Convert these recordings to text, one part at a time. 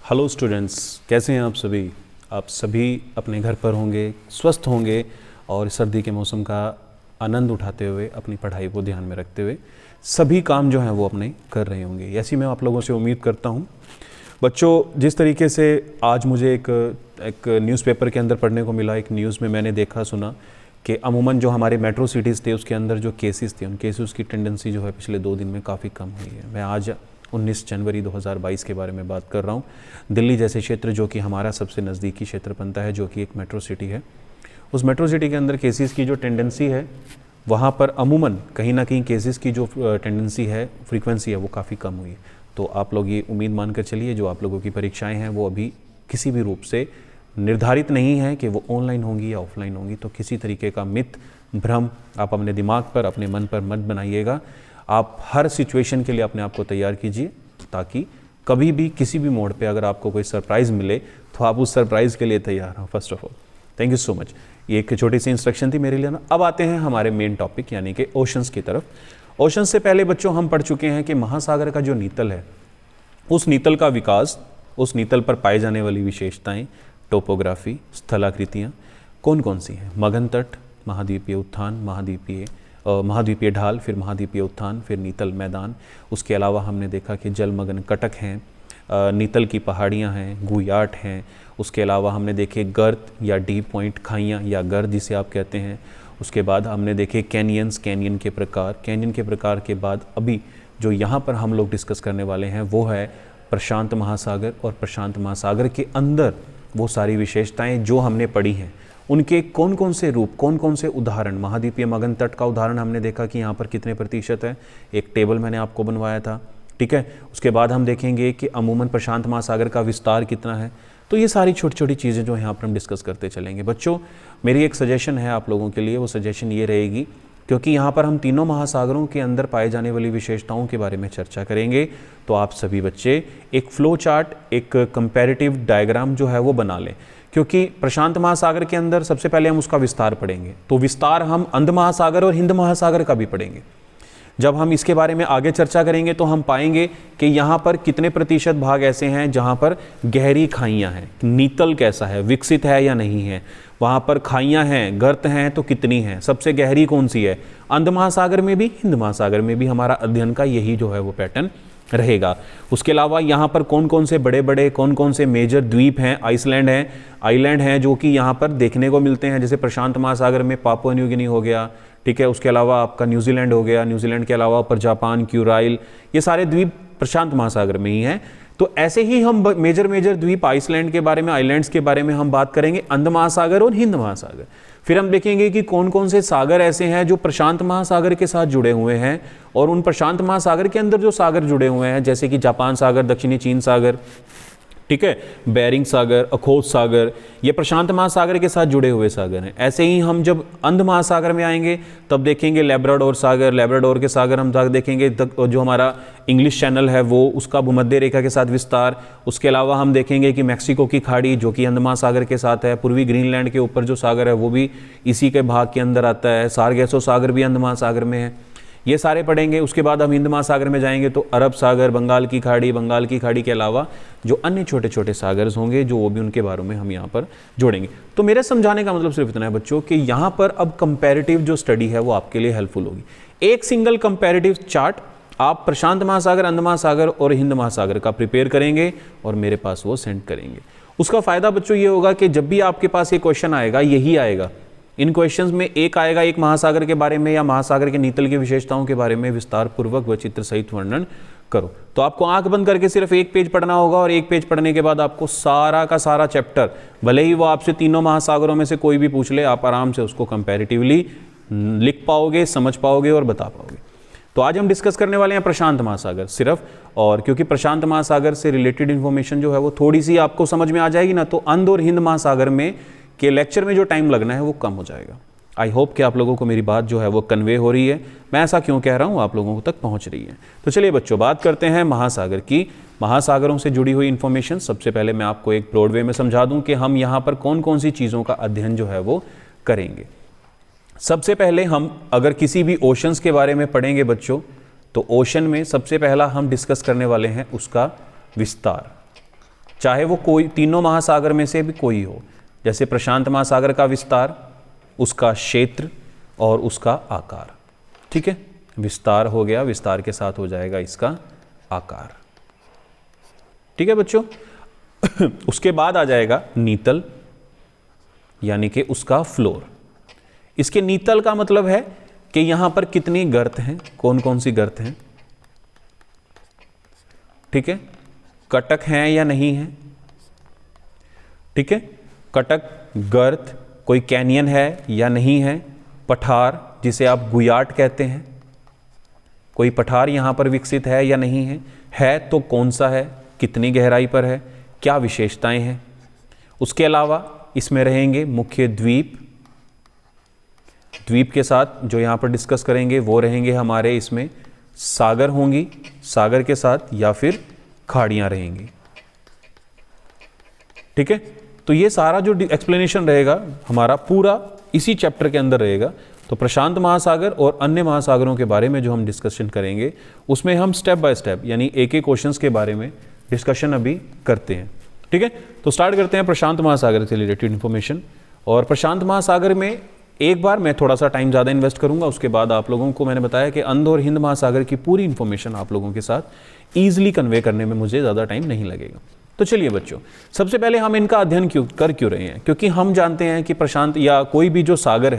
Hello students, कैसे हैं आप सभी। आप सभी अपने घर पर होंगे, स्वस्थ होंगे और सर्दी के मौसम का आनंद उठाते हुए अपनी पढ़ाई को ध्यान में रखते हुए सभी काम जो हैं वो अपने कर रहे होंगे। ऐसी मैं आप लोगों से उम्मीद करता हूं। बच्चों, जिस तरीके से आज मुझे एक न्यूज़पेपर के अंदर पढ़ने को मिला, एक न्यूज़ में मैंने देखा सुना कि अमूमन जो हमारे मेट्रो सिटीज़ थे उसके अंदर जो केसेस थे, उन केसेस की टेंडेंसी जो है पिछले 2 दिन में काफ़ी कम हुई है। मैं आज 19 जनवरी 2022 के बारे में बात कर रहा हूँ। दिल्ली जैसे क्षेत्र जो कि हमारा सबसे नज़दीकी क्षेत्र बनता है, जो कि एक मेट्रो सिटी है, उस मेट्रो सिटी के अंदर केसेस की जो टेंडेंसी है वहाँ पर अमूमन कहीं ना कहीं केसेस की जो टेंडेंसी है, फ्रीक्वेंसी है, वो काफ़ी कम हुई है। तो आप लोग ये उम्मीद मान कर चलिए जो आप लोगों की परीक्षाएँ हैं वो अभी किसी भी रूप से निर्धारित नहीं है कि वो ऑनलाइन होंगी या ऑफलाइन होंगी। तो किसी तरीके का मिथ भ्रम आप अपने दिमाग पर, अपने मन पर मत बनाइएगा। आप हर सिचुएशन के लिए अपने आप को तैयार कीजिए ताकि कभी भी किसी भी मोड़ पे अगर आपको कोई सरप्राइज़ मिले तो आप उस सरप्राइज़ के लिए तैयार हो। First of all thank you so much. ये एक छोटी सी इंस्ट्रक्शन थी मेरे लिए ना। अब आते हैं हमारे मेन टॉपिक यानी कि ओशंस की तरफ। ओशंस से पहले बच्चों हम पढ़ चुके हैं कि महासागर का जो नीतल है, उस नीतल का विकास, उस नीतल पर पाए जाने वाली विशेषताएं, टोपोग्राफी, स्थलाकृतियाँ कौन कौन सी हैं। मगन तट, महाद्वीपीय उत्थान, महाद्वीपीय ढाल, फिर महाद्वीपीय उत्थान, फिर नीतल मैदान। उसके अलावा हमने देखा कि जलमग्न कटक हैं, नीतल की पहाड़ियाँ हैं, गुयाट हैं। उसके अलावा हमने देखे गर्त या डीप पॉइंट खाइयाँ या गर्त जिसे आप कहते हैं। उसके बाद हमने देखे कैनियंस, कैनियन के प्रकार के बाद अभी जो यहाँ पर हम लोग डिस्कस करने वाले हैं वो है प्रशांत महासागर। और प्रशांत महासागर के अंदर वो सारी विशेषताएं जो हमने पढ़ी हैं उनके कौन कौन से रूप, कौन कौन से उदाहरण। महाद्वीपीय मगन तट का उदाहरण हमने देखा कि यहाँ पर कितने प्रतिशत है, एक टेबल मैंने आपको बनवाया था, ठीक है। उसके बाद हम देखेंगे कि अमूमन प्रशांत महासागर का विस्तार कितना है। तो ये सारी छोटी छोटी चीज़ें जो यहाँ पर हम डिस्कस करते चलेंगे। बच्चों, मेरी एक सजेशन है आप लोगों के लिए, वो सजेशन ये रहेगी क्योंकि यहाँ पर हम तीनों महासागरों के अंदर पाए जाने वाली विशेषताओं के बारे में चर्चा करेंगे, तो आप सभी बच्चे एक फ्लो चार्ट, एक कंपैरेटिव डायग्राम जो है वो बना लें। क्योंकि प्रशांत महासागर के अंदर सबसे पहले हम उसका विस्तार पढ़ेंगे, तो विस्तार हम अंध महासागर और हिंद महासागर का भी पढ़ेंगे। जब हम इसके बारे में आगे चर्चा करेंगे तो हम पाएंगे कि यहाँ पर कितने प्रतिशत भाग ऐसे हैं जहाँ पर गहरी खाइयाँ हैं, नीतल कैसा है, विकसित है या नहीं है, वहाँ पर खाइयाँ हैं, गर्त हैं तो कितनी हैं, सबसे गहरी कौन सी है। अंध महासागर में भी, हिंद महासागर में भी हमारा अध्ययन का यही जो है वो पैटर्न रहेगा। उसके अलावा यहाँ पर कौन कौन से बड़े बड़े, कौन कौन से मेजर द्वीप हैं, आइलैंड हैं जो कि यहाँ पर देखने को मिलते हैं। जैसे प्रशांत महासागर में पापुआ न्यू गिनी हो गया, ठीक है। उसके अलावा आपका न्यूजीलैंड हो गया, न्यूजीलैंड के अलावा ऊपर जापान, क्यूराइल, ये सारे द्वीप प्रशांत महासागर में ही हैं। तो ऐसे ही हम मेजर द्वीप, आइसलैंड के बारे में, आइलैंड्स के बारे में हम बात करेंगे, अंध महासागर और हिंद महासागर। फिर हम देखेंगे कि कौन कौन से सागर ऐसे हैं जो प्रशांत महासागर के साथ जुड़े हुए हैं, और उन प्रशांत महासागर के अंदर जो सागर जुड़े हुए हैं जैसे कि जापान सागर, दक्षिणी चीन सागर, ठीक है, बेरिंग सागर, अखोत सागर, ये प्रशांत महासागर के साथ जुड़े हुए सागर हैं। ऐसे ही हम जब अंध महासागर में आएंगे तब देखेंगे लेब्राडोर सागर, लेब्राडोर के सागर हम देखेंगे, जो हमारा इंग्लिश चैनल है वो उसका भूमध्य रेखा के साथ विस्तार। उसके अलावा हम देखेंगे कि मैक्सिको की खाड़ी जो कि अंध महासागर के साथ है, पूर्वी ग्रीनलैंड के ऊपर जो सागर है वो भी इसी के भाग के अंदर आता है, सारगेसो सागर भी अंध महासागर में है। ये सारे पढ़ेंगे। उसके बाद हम हिंद महासागर में जाएंगे तो अरब सागर, बंगाल की खाड़ी के अलावा जो अन्य छोटे छोटे सागर्स होंगे जो वो भी, उनके बारे में हम यहाँ पर जोड़ेंगे। तो मेरे समझाने का मतलब सिर्फ इतना है बच्चों कि यहाँ पर अब कंपैरेटिव जो स्टडी है वो आपके लिए हेल्पफुल होगी। एक सिंगल कंपैरेटिव चार्ट आप प्रशांत महासागर, अंध महासागर और हिंद महासागर का प्रिपेयर करेंगे और मेरे पास वो सेंड करेंगे। उसका फायदा बच्चों ये होगा कि जब भी आपके पास ये क्वेश्चन आएगा, यही आएगा, इन क्वेश्चंस में एक आएगा, एक महासागर के बारे में या महासागर के नीतल की विशेषताओं के बारे में विस्तार पूर्वक व चित्र सहित वर्णन करो। तो आपको आंख बंद करके सिर्फ एक पेज पढ़ना होगा और एक पेज पढ़ने के बाद आपको सारा का सारा चैप्टर, भले ही वो आपसे तीनों महासागरों में से कोई भी पूछ ले, आप आराम से उसको कंपैरेटिवली लिख पाओगे, समझ पाओगे और बता पाओगे। तो आज हम डिस्कस करने वाले हैं प्रशांत महासागर सिर्फ, और क्योंकि प्रशांत महासागर से रिलेटेड इन्फॉर्मेशन जो है वो थोड़ी सी आपको समझ में आ जाएगी ना, तो अंध और हिंद महासागर में के लेक्चर में जो टाइम लगना है वो कम हो जाएगा। आई होप कि आप लोगों को मेरी बात जो है वो कन्वे हो रही है। मैं ऐसा क्यों कह रहा हूँ, आप लोगों तक पहुँच रही है। तो चलिए बच्चों, बात करते हैं महासागर की। महासागरों से जुड़ी हुई इन्फॉर्मेशन सबसे पहले मैं आपको एक ब्रॉड वे में समझा दूं कि हम यहाँ पर कौन कौन सी चीज़ों का अध्ययन जो है वो करेंगे। सबसे पहले हम अगर किसी भी ओशंस के बारे में पढ़ेंगे बच्चों, तो ओशन में सबसे पहला हम डिस्कस करने वाले हैं उसका विस्तार। चाहे वो कोई तीनों महासागर में से भी कोई हो, जैसे प्रशांत महासागर का विस्तार, उसका क्षेत्र और उसका आकार। ठीक है, विस्तार हो गया, विस्तार के साथ हो जाएगा इसका आकार। ठीक है बच्चों। उसके बाद आ जाएगा नीतल, यानी कि उसका फ्लोर। इसके नीतल का मतलब है कि यहां पर कितनी गर्त हैं, कौन कौन सी गर्त हैं। ठीक है, कटक हैं या नहीं है। ठीक है, कटक, गर्त, कोई कैनियन है या नहीं है, पठार जिसे आप गुयाट कहते हैं, कोई पठार यहां पर विकसित है या नहीं है तो कौन सा है, कितनी गहराई पर है, क्या विशेषताएं हैं। उसके अलावा इसमें रहेंगे मुख्य द्वीप, द्वीप के साथ जो यहाँ पर डिस्कस करेंगे वो रहेंगे हमारे इसमें सागर होंगी, सागर के साथ या फिर खाड़ियाँ रहेंगी। ठीक है, तो ये सारा जो एक्सप्लेनेशन रहेगा हमारा पूरा इसी चैप्टर के अंदर रहेगा। तो प्रशांत महासागर और अन्य महासागरों के बारे में जो हम डिस्कशन करेंगे उसमें हम स्टेप बाय स्टेप यानी एक एक क्वेश्चंस के बारे में डिस्कशन अभी करते हैं। ठीक है, तो स्टार्ट करते हैं प्रशांत महासागर से रिलेटेड इन्फॉर्मेशन। और प्रशांत महासागर में एक बार मैं थोड़ा सा टाइम ज़्यादा इन्वेस्ट करूंगा, उसके बाद आप लोगों को मैंने बताया कि अंध और हिंद महासागर की पूरी इन्फॉर्मेशन आप लोगों के साथ ईजिली कन्वे करने में मुझे ज़्यादा टाइम नहीं लगेगा। तो चलिए बच्चों, सबसे पहले हम इनका अध्ययन क्यों रहे हैं, क्योंकि हम जानते हैं कि प्रशांत या कोई भी जो सागर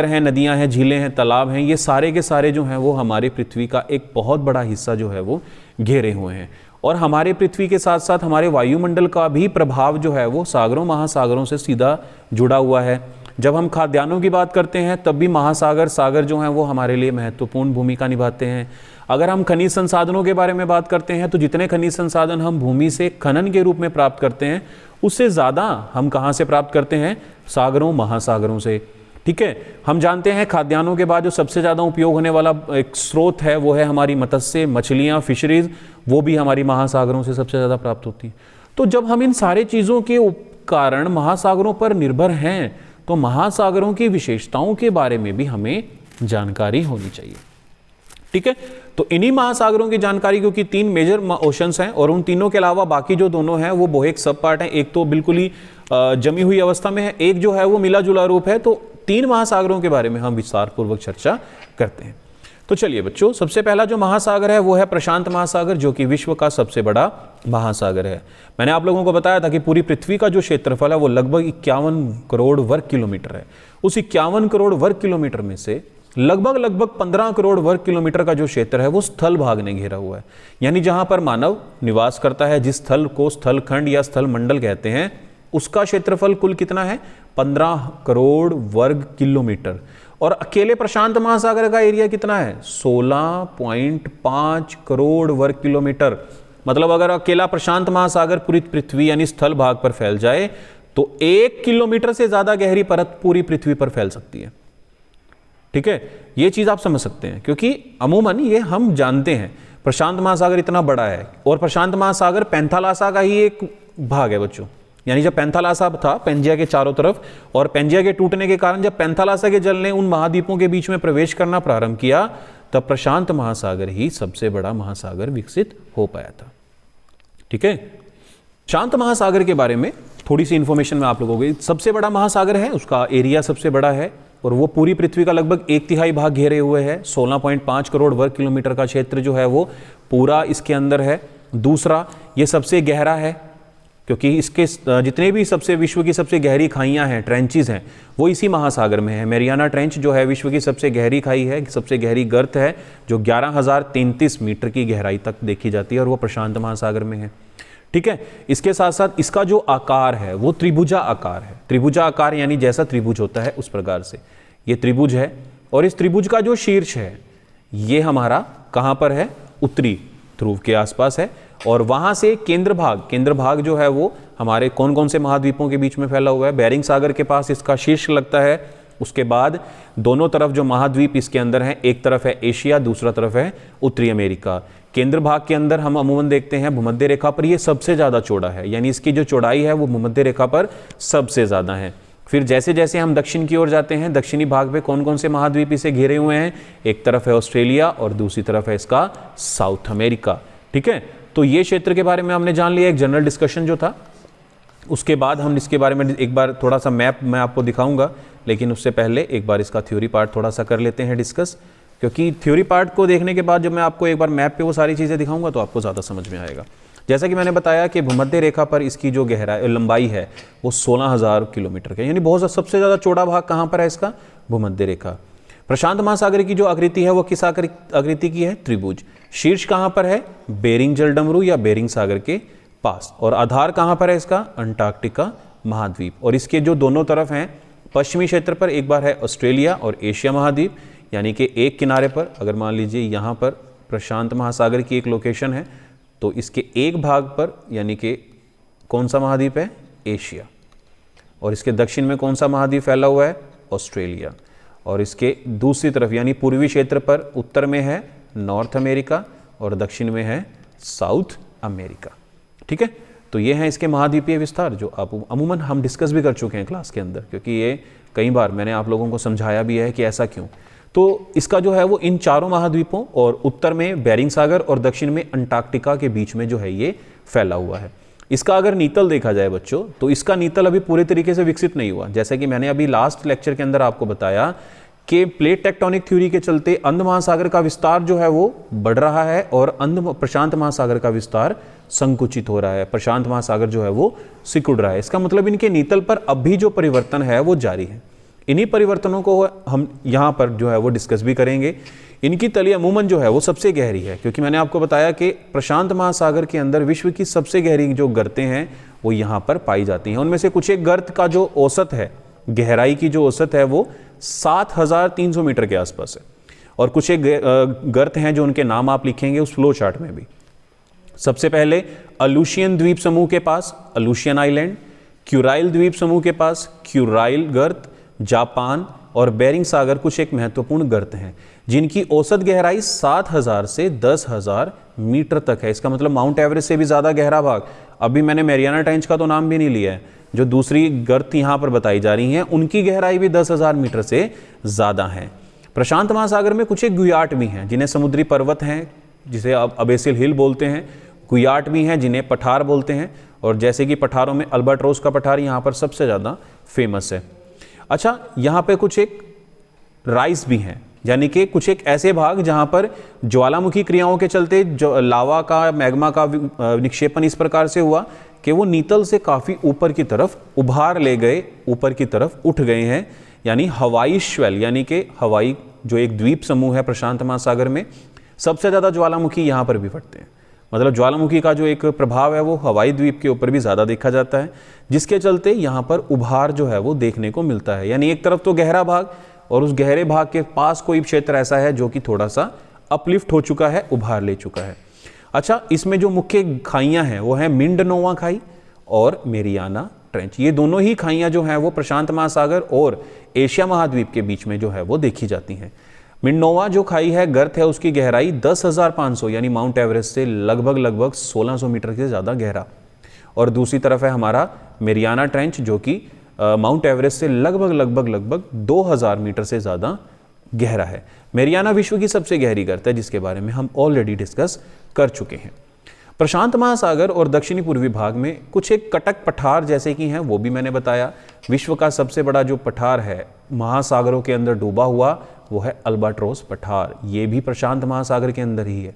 हैं, नदियां हैं, झीलें हैं, तालाब हैं, ये सारे के सारे जो हैं वो हमारे पृथ्वी का एक बहुत बड़ा हिस्सा जो है वो घेरे हुए हैं। और हमारे पृथ्वी के साथ साथ हमारे वायुमंडल का भी प्रभाव जो है वो सागरों महासागरों से सीधा जुड़ा हुआ है। जब हम खाद्यान्नों की बात करते हैं तब भी सागर जो हैं वो हमारे लिए महत्वपूर्ण भूमिका निभाते हैं। अगर हम खनिज संसाधनों के बारे में बात करते हैं तो जितने खनिज संसाधन हम भूमि से खनन के रूप में प्राप्त करते हैं उससे ज़्यादा हम कहाँ से प्राप्त करते हैं, सागरों महासागरों से। ठीक है, हम जानते हैं खाद्यान्नों के बाद जो सबसे ज़्यादा उपयोग होने वाला एक स्रोत है वो है हमारी मत्स्य, मछलियाँ, फिशरीज, वो भी हमारी महासागरों से सबसे ज़्यादा प्राप्त होती हैं। तो जब हम इन सारे चीज़ों के कारण महासागरों पर निर्भर हैं तो महासागरों की विशेषताओं के बारे में भी हमें जानकारी होनी चाहिए। ठीक है, तो इन्हीं महासागरों की जानकारी, क्योंकि 3 मेजर ओशंस हैं और उन तीनों के अलावा बाकी जो दोनों हैं वो बोहेक सब पार्ट हैं। एक तो बिल्कुल ही जमी हुई अवस्था में है, एक जो है वो मिला जुला रूप है। तो 3 महासागरों के बारे में हम विस्तार पूर्वक चर्चा करते हैं। तो चलिए बच्चों, सबसे पहला जो महासागर है वो है प्रशांत महासागर, जो कि विश्व का सबसे बड़ा महासागर है। मैंने आप लोगों को बताया था कि पूरी पृथ्वी का जो क्षेत्रफल है वो लगभग 51 करोड़ वर्ग किलोमीटर है। उस 51 करोड़ वर्ग किलोमीटर में से लगभग 15 करोड़ वर्ग किलोमीटर का जो क्षेत्र है वो स्थल भाग ने घेरा हुआ है, यानी जहां पर मानव निवास करता है, जिस स्थल को स्थल खंड या स्थल मंडल कहते हैं, उसका क्षेत्रफल कुल कितना है, 15 करोड़ वर्ग किलोमीटर। और अकेले प्रशांत महासागर का एरिया कितना है, 16.5 करोड़ वर्ग किलोमीटर। मतलब अगर अकेला प्रशांत महासागर पूरी पृथ्वी यानी स्थल भाग पर फैल जाए तो 1 किलोमीटर से ज्यादा गहरी परत पूरी पृथ्वी पर फैल सकती है। ठीक है, ये चीज आप समझ सकते हैं, क्योंकि अमूमन ये हम जानते हैं प्रशांत महासागर इतना बड़ा है। और प्रशांत महासागर पैंथालासा का ही एक भाग है बच्चों, यानी जब पैंथालासा था पेंजिया के चारों तरफ, और पेंजिया के टूटने के कारण जब पैंथालासा के जल ने उन महाद्वीपों के बीच में प्रवेश करना प्रारंभ किया तब प्रशांत महासागर ही सबसे बड़ा महासागर विकसित हो पाया था। ठीक है, शांत महासागर के बारे में थोड़ी सी इंफॉर्मेशन मैं आप लोगों को, सबसे बड़ा महासागर है, उसका एरिया सबसे बड़ा है और वो पूरी पृथ्वी का लगभग 1/3 भाग घेरे हुए है। 16.5 करोड़ वर्ग किलोमीटर का क्षेत्र जो है वो पूरा इसके अंदर है। दूसरा, ये सबसे गहरा है, क्योंकि इसके जितने भी विश्व की सबसे गहरी खाइयां हैं, ट्रेंचेस हैं, वो इसी महासागर में है। मैरियाना ट्रेंच जो है विश्व की सबसे गहरी खाई है, सबसे गहरी गर्त है, जो 11,033 मीटर की गहराई तक देखी जाती है और वो प्रशांत महासागर में है। ठीक है, इसके साथ साथ इसका जो आकार है वो त्रिभुजा आकार है। त्रिभुजा आकार यानी जैसा त्रिभुज होता है उस प्रकार से ये त्रिभुज है। और इस त्रिभुज का जो शीर्ष है ये हमारा कहां पर है, उत्तरी ध्रुव के आसपास है। और वहां से केंद्र भाग जो है वो हमारे कौन कौन से महाद्वीपों के बीच में फैला हुआ है, बेरिंग सागर के पास इसका शीर्ष लगता है। उसके बाद दोनों तरफ जो महाद्वीप इसके अंदर हैं, एक तरफ है एशिया, दूसरा तरफ है उत्तरी अमेरिका। केंद्र भाग के अंदर हम अमूमन देखते हैं भूमध्य रेखा पर ये सबसे ज्यादा चौड़ा है, यानी इसकी जो चौड़ाई है वो भूमध्य रेखा पर सबसे ज्यादा है। फिर जैसे जैसे हम दक्षिण की ओर जाते हैं, दक्षिणी भाग में कौन कौन से महाद्वीप इसे घेरे हुए हैं, एक तरफ है ऑस्ट्रेलिया और दूसरी तरफ है इसका साउथ अमेरिका। ठीक है, तो ये क्षेत्र के बारे में हमने जान लिया, एक जनरल डिस्कशन जो था। उसके बाद हम इसके बारे में एक बार थोड़ा सा मैप मैं आपको दिखाऊंगा, लेकिन उससे पहले एक बार इसका थ्योरी पार्ट थोड़ा सा कर लेते हैं डिस्कस, क्योंकि थ्योरी पार्ट को देखने के बाद जब मैं आपको एक बार मैप पे वो सारी चीज़ें दिखाऊंगा तो आपको ज़्यादा समझ में आएगा। जैसा कि मैंने बताया कि भूमध्य रेखा पर इसकी जो गहराई लंबाई है वो 16,000 किलोमीटर का, यानी बहुत सबसे ज़्यादा चौड़ा भाग कहाँ पर है इसका, भूमध्य रेखा। प्रशांत महासागर की जो आकृति है वो किस आकृति की है, त्रिभुज। शीर्ष कहाँ पर है, बेरिंग जलडमरू या बेरिंग सागर के पास, और आधार कहाँ पर है इसका, अंटार्कटिका महाद्वीप। और इसके जो दोनों तरफ हैं पश्चिमी क्षेत्र पर एक बार है ऑस्ट्रेलिया और एशिया महाद्वीप, यानी कि एक किनारे पर अगर मान लीजिए यहाँ पर प्रशांत महासागर की एक लोकेशन है तो इसके एक भाग पर यानी कि कौन सा महाद्वीप है, एशिया, और इसके दक्षिण में कौन सा महाद्वीप फैला हुआ है, ऑस्ट्रेलिया, और इसके दूसरी तरफ यानी पूर्वी क्षेत्र पर उत्तर में है नॉर्थ अमेरिका और दक्षिण में है साउथ अमेरिका। ठीक है, तो ये हैं इसके महाद्वीपीय विस्तार जो आप अमूमन हम डिस्कस भी कर चुके हैं क्लास के अंदर, क्योंकि ये कई बार मैंने आप लोगों को समझाया भी है कि ऐसा क्यों। तो इसका जो है वो इन चारों महाद्वीपों और उत्तर में बेरिंग सागर और दक्षिण में अंटार्कटिका के बीच में जो है ये फैला हुआ है। इसका अगर नीतल देखा जाए बच्चों तो इसका नीतल अभी पूरे तरीके से विकसित नहीं हुआ। जैसे कि मैंने अभी लास्ट लेक्चर के अंदर आपको बताया कि प्लेट टेक्टोनिक थ्योरी के चलते अंध महासागर का विस्तार जो है वो बढ़ रहा है और प्रशांत महासागर का विस्तार संकुचित हो रहा है, प्रशांत महासागर जो है वो सिकुड़ रहा है। इसका मतलब इनके नीतल पर अब भी जो परिवर्तन है वो जारी है। इन्हीं परिवर्तनों को हम यहाँ पर जो है वो डिस्कस भी करेंगे। इनकी तली अमूमन जो है वो सबसे गहरी है, क्योंकि मैंने आपको बताया कि प्रशांत महासागर के अंदर विश्व की सबसे गहरी जो गर्तें हैं वो यहाँ पर पाई जाती हैं। उनमें से कुछ एक गर्त का जो औसत है, गहराई की जो औसत है वो 7,300 मीटर के आसपास है, और कुछ एक गर्त हैं जो उनके नाम आप लिखेंगे उस फ्लो चार्ट में भी। सबसे पहले अलूशियन द्वीप समूह के पास अलूशियन आइलैंड, क्यूराइल द्वीप समूह के पास क्यूराइल गर्त, जापान और बेरिंग सागर कुछ एक महत्वपूर्ण गर्त हैं जिनकी औसत गहराई 7,000 से 10,000 मीटर तक है। इसका मतलब माउंट एवरेस्ट से भी ज़्यादा गहरा भाग, अभी मैंने मैरियाना ट्रेंच का तो नाम भी नहीं लिया है, जो दूसरी गर्त यहाँ पर बताई जा रही हैं उनकी गहराई भी 10,000 मीटर से ज़्यादा है। प्रशांत महासागर में कुछ एक गुयाट भी हैं जिन्हें समुद्री पर्वत हैं, जिसे अब अबेसिल हिल बोलते हैं, गुयाट भी हैं जिन्हें पठार बोलते हैं, और जैसे कि पठारों में अल्बाट्रोस का पठार यहाँ पर सबसे ज़्यादा फेमस है। अच्छा, यहाँ पे कुछ एक राइस भी हैं, यानी कि कुछ एक ऐसे भाग जहाँ पर ज्वालामुखी क्रियाओं के चलते जो लावा का, मैग्मा का निक्षेपण इस प्रकार से हुआ कि वो नीतल से काफ़ी ऊपर की तरफ उभार ले गए, ऊपर की तरफ उठ गए हैं, यानी हवाई श्वेल, यानी कि हवाई जो एक द्वीप समूह है प्रशांत महासागर में, सबसे ज़्यादा ज्वालामुखी यहाँ पर भी फटते हैं। मतलब ज्वालामुखी का जो एक प्रभाव है वो हवाई द्वीप के ऊपर भी ज़्यादा देखा जाता है, जिसके चलते यहाँ पर उभार जो है वो देखने को मिलता है। यानी एक तरफ तो गहरा भाग और उस गहरे भाग के पास कोई क्षेत्र ऐसा है जो कि थोड़ा सा अपलिफ्ट हो चुका है, उभार ले चुका है। अच्छा, इसमें जो मुख्य खाइयाँ हैं वो हैं मिंडनोवा खाई और मेरियाना ट्रेंच। ये दोनों ही खाइयाँ जो हैं वो प्रशांत महासागर और एशिया महाद्वीप के बीच में जो है वो देखी जाती हैं। मिंडनोवा जो खाई है, गर्त है, उसकी गहराई 10,500 यानी माउंट एवरेस्ट से लगभग 1600 मीटर से ज़्यादा गहरा, और दूसरी तरफ है हमारा मेरियाना ट्रेंच जो कि माउंट एवरेस्ट से लगभग 2000 मीटर से ज़्यादा गहरा है। मेरियाना विश्व की सबसे गहरी गर्त है जिसके बारे में हम ऑलरेडी डिस्कस कर चुके हैं। प्रशांत महासागर और दक्षिणी पूर्वी भाग में कुछ एक कटक पठार जैसे कि हैं वो भी मैंने बताया। विश्व का सबसे बड़ा जो पठार है महासागरों के अंदर डूबा हुआ वो है अल्बाट्रोस पठार, ये भी प्रशांत महासागर के अंदर ही है।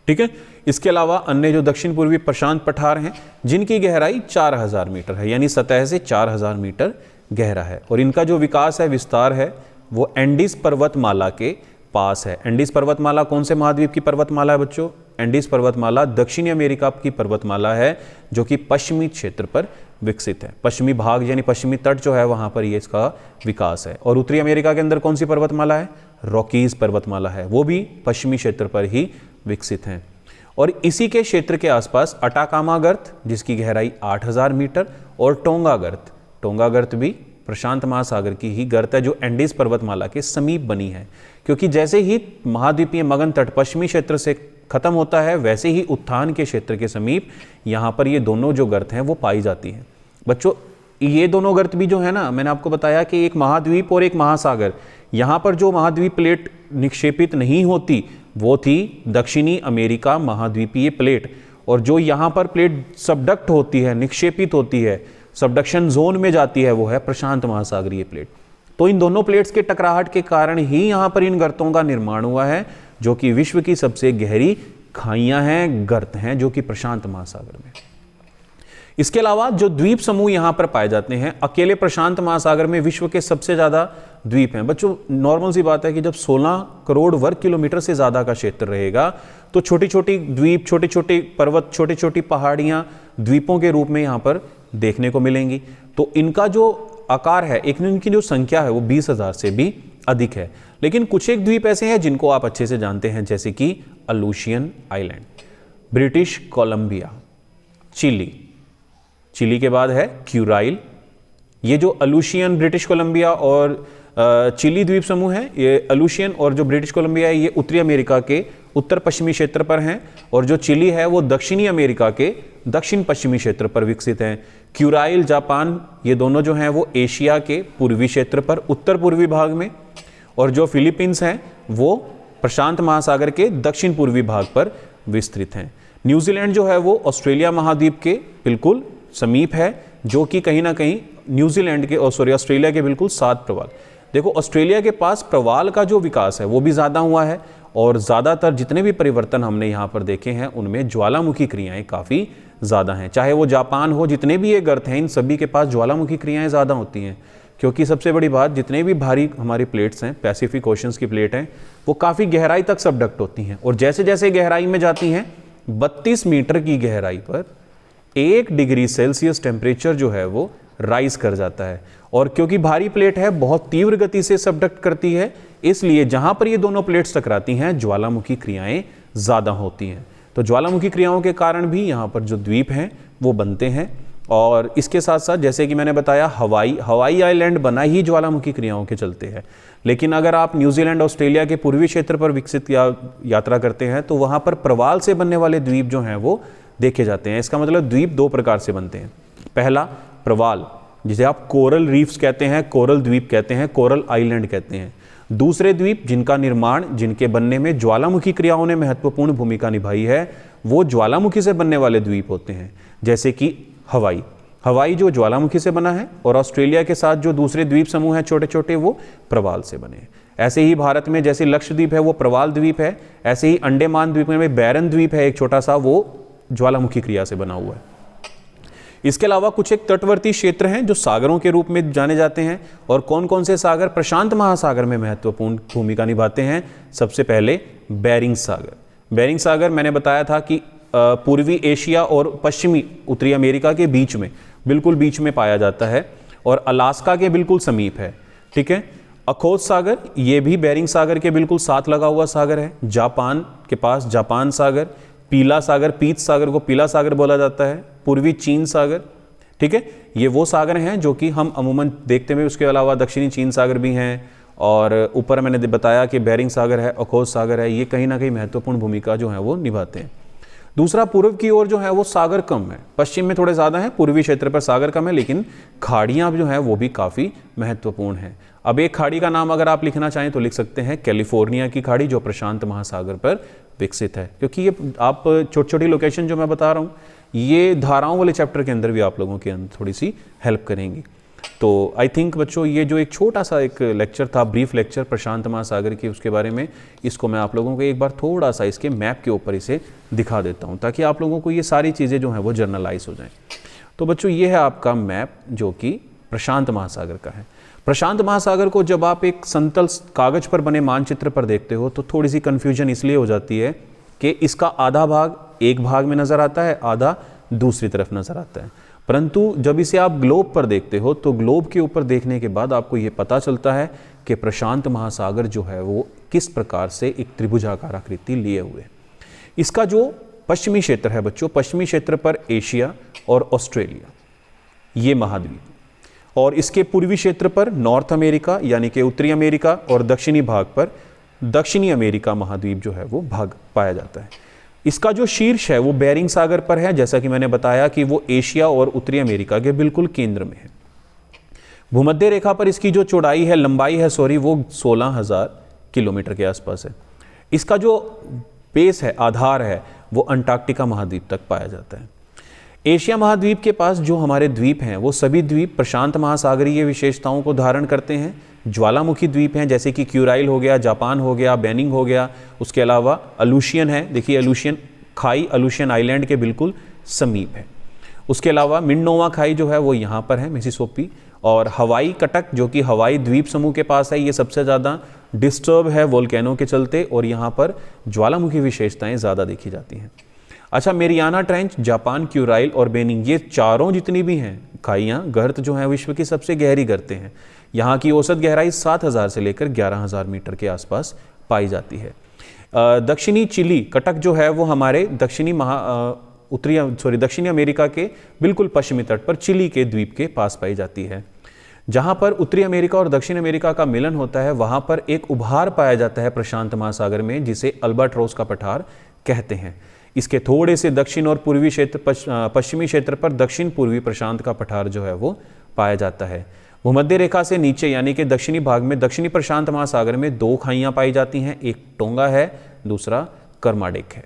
ठीक है, इसके अलावा अन्य जो दक्षिण पूर्वी प्रशांत पठार हैं जिनकी गहराई 4000 मीटर है, यानी सतह से 4000 मीटर गहरा है, और इनका जो विकास है, विस्तार है, वो एंडीज पर्वतमाला के पास है। एंडीज पर्वतमाला कौन से महाद्वीप की पर्वतमाला है बच्चों? एंडीज पर्वतमाला दक्षिणी अमेरिका की पर्वतमाला है जो कि पश्चिमी क्षेत्र पर विकसित है। पश्चिमी भाग यानी पश्चिमी तट जो है वहां पर ये इसका विकास है। और उत्तरी अमेरिका के अंदर कौन सी पर्वतमाला है? रॉकीज पर्वतमाला है, वो भी पश्चिमी क्षेत्र पर ही विकसित हैं। और इसी के क्षेत्र के आसपास अटाकामा गर्त जिसकी गहराई 8000 मीटर और टोंगा गर्त भी प्रशांत महासागर की ही गर्त है जो एंडीज पर्वतमाला के समीप बनी है। क्योंकि जैसे ही महाद्वीपीय मगन तट पश्चिमी क्षेत्र से खत्म होता है वैसे ही उत्थान के क्षेत्र के समीप यहाँ पर ये दोनों जो गर्त हैं वो पाई जाती हैं। बच्चों ये दोनों गर्त भी जो है ना, मैंने आपको बताया कि एक महाद्वीप और एक महासागर, यहाँ पर जो महाद्वीप प्लेट निक्षेपित नहीं होती वो थी दक्षिणी अमेरिका महाद्वीपीय प्लेट, और जो यहाँ पर प्लेट सबडक्ट होती है, निक्षेपित होती है, सबडक्शन जोन में जाती है, वो है प्रशांत महासागरीय प्लेट। तो इन दोनों प्लेट्स के टकराहट के कारण ही यहाँ पर इन गर्तों का निर्माण हुआ है, जो कि विश्व की सबसे गहरी खाइयां हैं, गर्त हैं, जो कि प्रशांत महासागर में। इसके अलावा जो द्वीप समूह यहाँ पर पाए जाते हैं, अकेले प्रशांत महासागर में विश्व के सबसे ज़्यादा द्वीप हैं। बच्चों, नॉर्मल सी बात है कि जब 16 करोड़ वर्ग किलोमीटर से ज़्यादा का क्षेत्र रहेगा, तो छोटी छोटी द्वीप, छोटे छोटे पर्वत, छोटी छोटी पहाड़ियाँ द्वीपों के रूप में यहाँ पर देखने को मिलेंगी। तो इनका जो आकार है, एक इनकी जो संख्या है वो 20,000 से भी अधिक है। लेकिन कुछ एक द्वीप ऐसे हैं जिनको आप अच्छे से जानते हैं, जैसे कि Aleutian island, British Columbia, Chile, Chile के बाद है क्यूराइल। ये जो अलूशियन, ब्रिटिश कोलंबिया और चिली द्वीप समूह है, ये अलूशियन और जो ब्रिटिश कोलंबिया है, ये उत्तरी अमेरिका के उत्तर पश्चिमी क्षेत्र पर हैं, और जो चिली है वो दक्षिणी अमेरिका के दक्षिण पश्चिमी क्षेत्र पर विकसित हैं। क्यूराइल, जापान, ये दोनों जो हैं वो एशिया के पूर्वी क्षेत्र पर उत्तर पूर्वी भाग में, और जो फिलीपींस हैं वो प्रशांत महासागर के दक्षिण पूर्वी भाग पर विस्तृत हैं। न्यूजीलैंड जो है वो ऑस्ट्रेलिया महाद्वीप के बिल्कुल समीप है, जो कि कहीं ना कहीं न्यूजीलैंड के ऑस्ट्रेलिया के बिल्कुल साथ प्रवाल। देखो, ऑस्ट्रेलिया के पास प्रवाल का जो विकास है वो भी ज़्यादा हुआ है, और ज़्यादातर जितने भी परिवर्तन हमने यहाँ पर देखे हैं उनमें ज्वालामुखी क्रियाएं काफ़ी ज़्यादा हैं। चाहे वो जापान हो, जितने भी ये गर्त हैं, इन सभी के पास ज्वालामुखी क्रियाएं ज़्यादा होती हैं, क्योंकि सबसे बड़ी बात, जितने भी भारी हमारी प्लेट्स हैं, पैसिफिक ओशंस की प्लेट हैं, वो काफ़ी गहराई तक सबडक्ट होती हैं, और जैसे जैसे गहराई में जाती हैं, 32 मीटर की गहराई पर 1 डिग्री सेल्सियस टेम्परेचर जो है वो राइज कर जाता है। और क्योंकि भारी प्लेट है, बहुत तीव्र गति से सबडक्ट करती है, इसलिए जहां पर ये दोनों प्लेट्स टकराती हैं, ज्वालामुखी क्रियाएं ज़्यादा होती हैं। तो ज्वालामुखी क्रियाओं के कारण भी यहाँ पर जो द्वीप हैं वो बनते हैं। और इसके साथ साथ, जैसे कि मैंने बताया, हवाई आइलैंड बना ही ज्वालामुखी क्रियाओं के चलते हैं। लेकिन अगर आप न्यूजीलैंड, ऑस्ट्रेलिया के पूर्वी क्षेत्र पर विकसित यात्रा करते हैं, तो वहाँ पर प्रवाल से बनने वाले द्वीप जो हैं वो देखे जाते हैं। इसका मतलब द्वीप 2 प्रकार से बनते हैं। पहला, प्रवाल, जिसे आप कोरल रीफ्स कहते हैं, कोरल द्वीप कहते हैं, कोरल आइलैंड कहते हैं। दूसरे द्वीप जिनका निर्माण, जिनके बनने में ज्वालामुखी क्रियाओं ने महत्वपूर्ण भूमिका निभाई है, वो ज्वालामुखी से बनने वाले द्वीप होते हैं, जैसे कि हवाई जो ज्वालामुखी से बना है, और ऑस्ट्रेलिया के साथ जो दूसरे द्वीप समूह हैं छोटे छोटे, वो प्रवाल से बने हैं। ऐसे ही भारत में जैसे लक्षद्वीप है वो प्रवाल द्वीप है, ऐसे ही अंडमान द्वीप में बैरन द्वीप है एक छोटा सा, वो ज्वालामुखी क्रिया से बना हुआ है। इसके अलावा कुछ एक तटवर्ती क्षेत्र हैं जो सागरों के रूप में जाने जाते हैं। और कौन कौन से सागर प्रशांत महासागर में महत्वपूर्ण भूमिका निभाते हैं? सबसे पहले बेरिंग सागर। बेरिंग सागर मैंने बताया था कि पूर्वी एशिया और पश्चिमी उत्तरी अमेरिका के बीच में, बिल्कुल बीच में पाया जाता है, और अलास्का के बिल्कुल समीप है। ठीक है। अखोत सागर, ये भी बेरिंग सागर के बिल्कुल साथ लगा हुआ सागर है। जापान के पास जापान सागर, पीला सागर, पीत सागर को पीला सागर बोला जाता है, पूर्वी चीन सागर। ठीक है, ये वो सागर हैं जो कि हम अमूमन देखते हैं। उसके अलावा दक्षिणी चीन सागर भी हैं, और ऊपर मैंने बताया कि बेरिंग सागर है, अखोत सागर है, ये कहीं ना कहीं महत्वपूर्ण भूमिका जो है वो निभाते हैं। दूसरा, पूर्व की ओर जो है वो सागर कम है, पश्चिम में थोड़े ज़्यादा हैं, पूर्वी क्षेत्र पर सागर कम है, लेकिन खाड़ियाँ जो हैं वो भी काफ़ी महत्वपूर्ण हैं। अब एक खाड़ी का नाम अगर आप लिखना चाहें तो लिख सकते हैं कैलिफोर्निया की खाड़ी, जो प्रशांत महासागर पर विकसित है। क्योंकि ये आप छोटी छोटी लोकेशन जो मैं बता रहा हूँ, ये धाराओं वाले चैप्टर के अंदर भी आप लोगों के अंदर थोड़ी सी हेल्प करेंगी। तो आई थिंक बच्चों, ये जो एक छोटा सा एक लेक्चर था, ब्रीफ लेक्चर प्रशांत महासागर के, उसके बारे में, इसको मैं आप लोगों को एक बार थोड़ा सा इसके मैप के ऊपर इसे दिखा देता हूँ, ताकि आप लोगों को ये सारी चीज़ें जो हैं वो जर्नलाइज हो जाएं। तो बच्चों, ये है आपका मैप जो कि प्रशांत महासागर का है। प्रशांत महासागर को जब आप एक समतल कागज पर बने मानचित्र पर देखते हो तो थोड़ी सी कन्फ्यूजन इसलिए हो जाती है कि इसका आधा भाग एक भाग में नज़र आता है, आधा दूसरी तरफ नज़र आता है। परंतु जब इसे आप ग्लोब पर देखते हो तो ग्लोब के ऊपर देखने के बाद आपको ये पता चलता है कि प्रशांत महासागर जो है वो किस प्रकार से एक त्रिभुजाकार आकृति लिए हुए। इसका जो पश्चिमी क्षेत्र है बच्चों, पश्चिमी क्षेत्र पर एशिया और ऑस्ट्रेलिया ये महाद्वीप, और इसके पूर्वी क्षेत्र पर नॉर्थ अमेरिका यानी कि उत्तरी अमेरिका, और दक्षिणी भाग पर दक्षिणी अमेरिका महाद्वीप जो है वो भाग पाया जाता है। इसका जो शीर्ष है वो बेरिंग सागर पर है, जैसा कि मैंने बताया कि वो एशिया और उत्तरी अमेरिका के बिल्कुल केंद्र में है। भूमध्य रेखा पर इसकी जो चौड़ाई है, लंबाई है सॉरी, वो 16,000 किलोमीटर के आसपास है। इसका जो बेस है, आधार है, वो अंटार्कटिका महाद्वीप तक पाया जाता है। एशिया महाद्वीप के पास जो हमारे द्वीप हैं वो सभी द्वीप प्रशांत महासागरीय विशेषताओं को धारण करते हैं। ज्वालामुखी द्वीप हैं जैसे कि क्यूराइल हो गया, जापान हो गया, बेनिंग हो गया, उसके अलावा अलूशियन है, देखिए अलूशियन खाई अलूशियन आइलैंड के बिल्कुल समीप है। उसके अलावा मिंडोवा खाई जो है वो यहाँ पर है, मिसिसिपी, और हवाई कटक जो कि हवाई द्वीप समूह के पास है, ये सबसे ज़्यादा डिस्टर्ब है वोल्केनो के चलते और यहाँ पर ज्वालामुखी विशेषताएं ज़्यादा देखी जाती हैं। अच्छा, मेरियाना ट्रेंच, जापान, क्यूराइल और बेनिंग, ये चारों जितनी भी हैं खाइयाँ, गर्त जो हैं विश्व की सबसे गहरी गर्तें हैं। यहाँ की औसत गहराई 7000 से लेकर 11000 मीटर के आसपास पाई जाती है। दक्षिणी चिली कटक जो है वो हमारे दक्षिणी अमेरिका के बिल्कुल पश्चिमी तट पर चिली के द्वीप के पास पाई जाती है। जहाँ पर उत्तरी अमेरिका और दक्षिण अमेरिका का मिलन होता है वहाँ पर एक उभार पाया जाता है प्रशांत महासागर में, जिसे अल्बाट्रोस का पठार कहते हैं। इसके थोड़े से दक्षिण और पूर्वी क्षेत्र पश्चिमी क्षेत्र पर दक्षिण पूर्वी प्रशांत का पठार जो है वो पाया जाता है। भूमध्य रेखा से नीचे यानी कि दक्षिणी भाग में दक्षिणी प्रशांत महासागर में 2 खाइयाँ पाई जाती हैं, एक टोंगा है, दूसरा कर्माडेक है।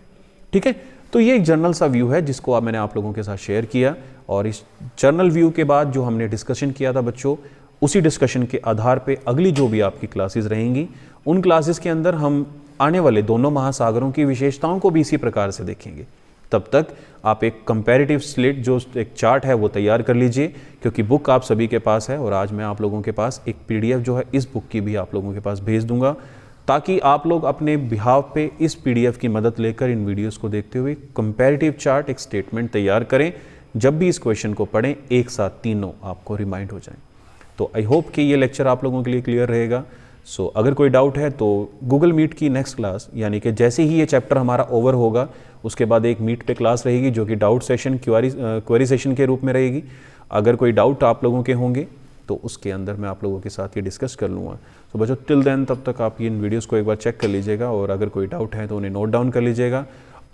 ठीक है, तो ये एक जनरल सा व्यू है जिसको मैंने आप लोगों के साथ शेयर किया, और इस जनरल व्यू के बाद जो हमने डिस्कशन किया था बच्चों, उसी डिस्कशन के आधार पे अगली जो भी आपकी क्लासेस रहेंगी उन क्लासेस के अंदर हम आने वाले दोनों महासागरों की विशेषताओं को भी इसी प्रकार से देखेंगे। तब तक आप एक कंपैरेटिव स्लेट जो एक चार्ट है वो तैयार कर लीजिए, क्योंकि बुक आप सभी के पास है और आज मैं आप लोगों के पास एक PDF जो है इस बुक की भी आप लोगों के पास भेज दूंगा, ताकि आप लोग अपने बिहाव पे इस PDF की मदद लेकर इन वीडियोस को देखते हुए कंपैरेटिव चार्ट, एक स्टेटमेंट तैयार करें। जब भी इस क्वेश्चन को पढ़ें एक साथ तीनों आपको रिमाइंड हो जाएं। तो आई होप कि ये लेक्चर आप लोगों के लिए क्लियर रहेगा। सो अगर कोई डाउट है तो गूगल मीट की नेक्स्ट क्लास, यानी कि जैसे ही ये चैप्टर हमारा ओवर होगा उसके बाद एक मीट पे क्लास रहेगी जो कि डाउट सेशन, क्वेरी सेशन के रूप में रहेगी। अगर कोई डाउट आप लोगों के होंगे तो उसके अंदर मैं आप लोगों के साथ ये डिस्कस कर लूँगा। तो बच्चों टिल देन तब तक आप इन वीडियोज़ को एक बार चेक कर लीजिएगा, और अगर कोई डाउट है तो उन्हें नोट डाउन कर लीजिएगा।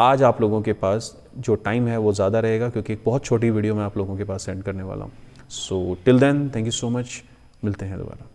आज आप लोगों के पास जो टाइम है वो ज़्यादा रहेगा क्योंकि एक बहुत छोटी वीडियो मैं आप लोगों के पास सेंड करने वाला हूँ। So till then, thank you so much, मिलते हैं दोबारा।